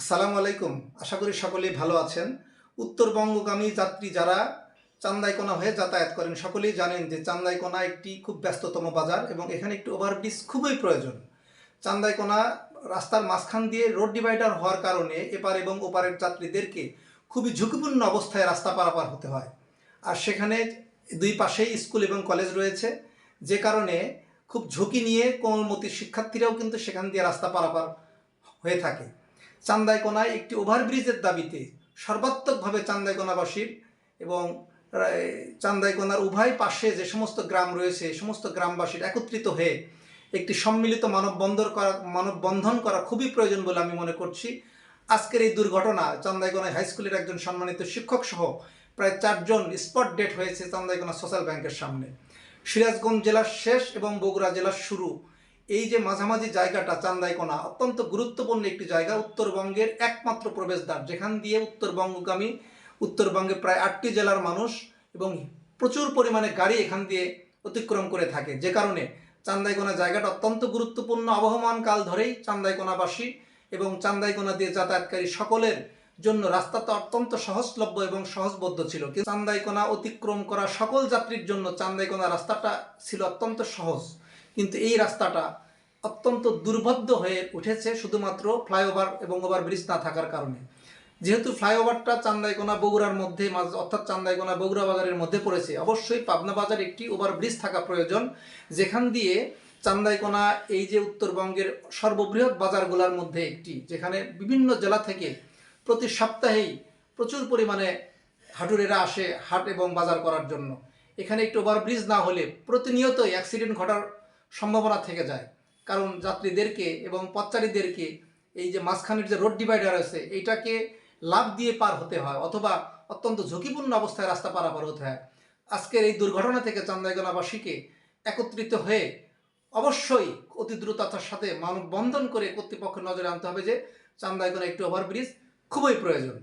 আসসালামু আলাইকুম। আশা করি সকলেই ভালো আছেন। উত্তরবঙ্গগামী যাত্রী যারা চান্দাইকোনা হয়ে যাতায়াত করেন সকলেই জানেন যে চান্দাইকোনা একটি খুব ব্যস্ততম বাজার এবং এখানে একটি ওভারব্রিজ খুবই প্রয়োজন। চান্দাইকোনা রাস্তার মাঝখান দিয়ে রোড ডিভাইডার হওয়ার কারণে এপার এবং ওপারের যাত্রীদেরকে খুবই ঝুঁকিপূর্ণ অবস্থায় রাস্তা পারাপার হতে হয়। আর সেখানে দুই পাশেই স্কুল এবং কলেজ রয়েছে, যে কারণে খুব ঝুঁকি নিয়ে কোমলমতি শিক্ষার্থীরাও কিন্তু সেখান দিয়ে রাস্তা পারাপার হয়ে থাকে। চান্দাইকোনায় একটি ওভারব্রিজের দাবিতে সর্বাত্মকভাবে চান্দাইকোনাবাসীর এবং চান্দাইকোনার উভয় পাশে যে সমস্ত গ্রাম রয়েছে সমস্ত গ্রামবাসীর একত্রিত হয়ে একটি সম্মিলিত মানববন্ধন করা খুবই প্রয়োজন বলে আমি মনে করছি। আজকের এই দুর্ঘটনা চান্দাইকোনা হাই স্কুলের একজন সম্মানিত শিক্ষক সহ প্রায় 4 জন স্পট ডেট হয়েছে চান্দাইকোনা সোশ্যাল ব্যাংকের সামনে। সিরাজগঞ্জ জেলার শেষ এবং বগুড়া জেলার শুরু, এই যে মাঝামাঝি জায়গাটা চান্দাইকোনা অত্যন্ত গুরুত্বপূর্ণ একটি জায়গা, উত্তরবঙ্গের একমাত্র প্রবেশদ্বার, যেখান দিয়ে উত্তরবঙ্গে প্রায় 8টি জেলার মানুষ এবং প্রচুর পরিমাণে গাড়ি এখান দিয়ে অতিক্রম করে থাকে, যে কারণে চান্দাইকোনা জায়গাটা অত্যন্ত গুরুত্বপূর্ণ। আবহমান কাল ধরেই চান্দাইকোনাবাসী এবং চান্দাইকোনা দিয়ে যাতায়াতকারী সকলের জন্য রাস্তাটা অত্যন্ত সহজলভ্য এবং সহজবোধ্য ছিল। কিন্তু চান্দাইকোনা অতিক্রম করা সকল যাত্রীর জন্য চান্দাইকোনা রাস্তাটা ছিল অত্যন্ত সহজ, কিন্তু এই রাস্তাটা অত্যন্ত দুর্ভেদ্য হয়ে উঠেছে শুধুমাত্র ফ্লাইওভার এবং ওভারব্রিজ না থাকার কারণে। যেহেতু ফ্লাইওভারটা চান্দাইকোনা বগুড়ার মধ্যে অর্থাৎ চান্দাইকোনা বগুড়া বাজারের মধ্যে পড়েছে, অবশ্যই পাবনা বাজার একটি ওভারব্রিজ থাকা প্রয়োজন, যেখান দিয়ে চান্দাইকোনা এই যে উত্তরবঙ্গের সর্ববৃহৎ বাজারগুলোর মধ্যে একটি, যেখানে বিভিন্ন জেলা থেকে প্রতি সপ্তাহেই প্রচুর পরিমাণে হাটুরেরা আসে হাট এবং বাজার করার জন্য। এখানে একটি ওভারব্রিজ না হলে প্রতিনিয়তই অ্যাক্সিডেন্ট ঘটার সম্ভাবনা থেকে যায়, কারণ যাত্রীদেরকে এবং পথচারীদেরকে এই যে মাঝখানের যে রোড ডিভাইডার আছে এইটাকে লাফ দিয়ে পার হতে হয় অথবা অত্যন্ত ঝুঁকিপূর্ণ অবস্থায় রাস্তা পারাপার হতে হয়। আজকের এই দুর্ঘটনা থেকে চান্দাইকোনাবাসীকে একত্রিত হয়ে অবশ্যই অতি দ্রুততার সাথে মানববন্ধন করে কর্তৃপক্ষের নজরে আনতে হবে যে চান্দাইকোনা একটি ওভারব্রিজ খুবই প্রয়োজন।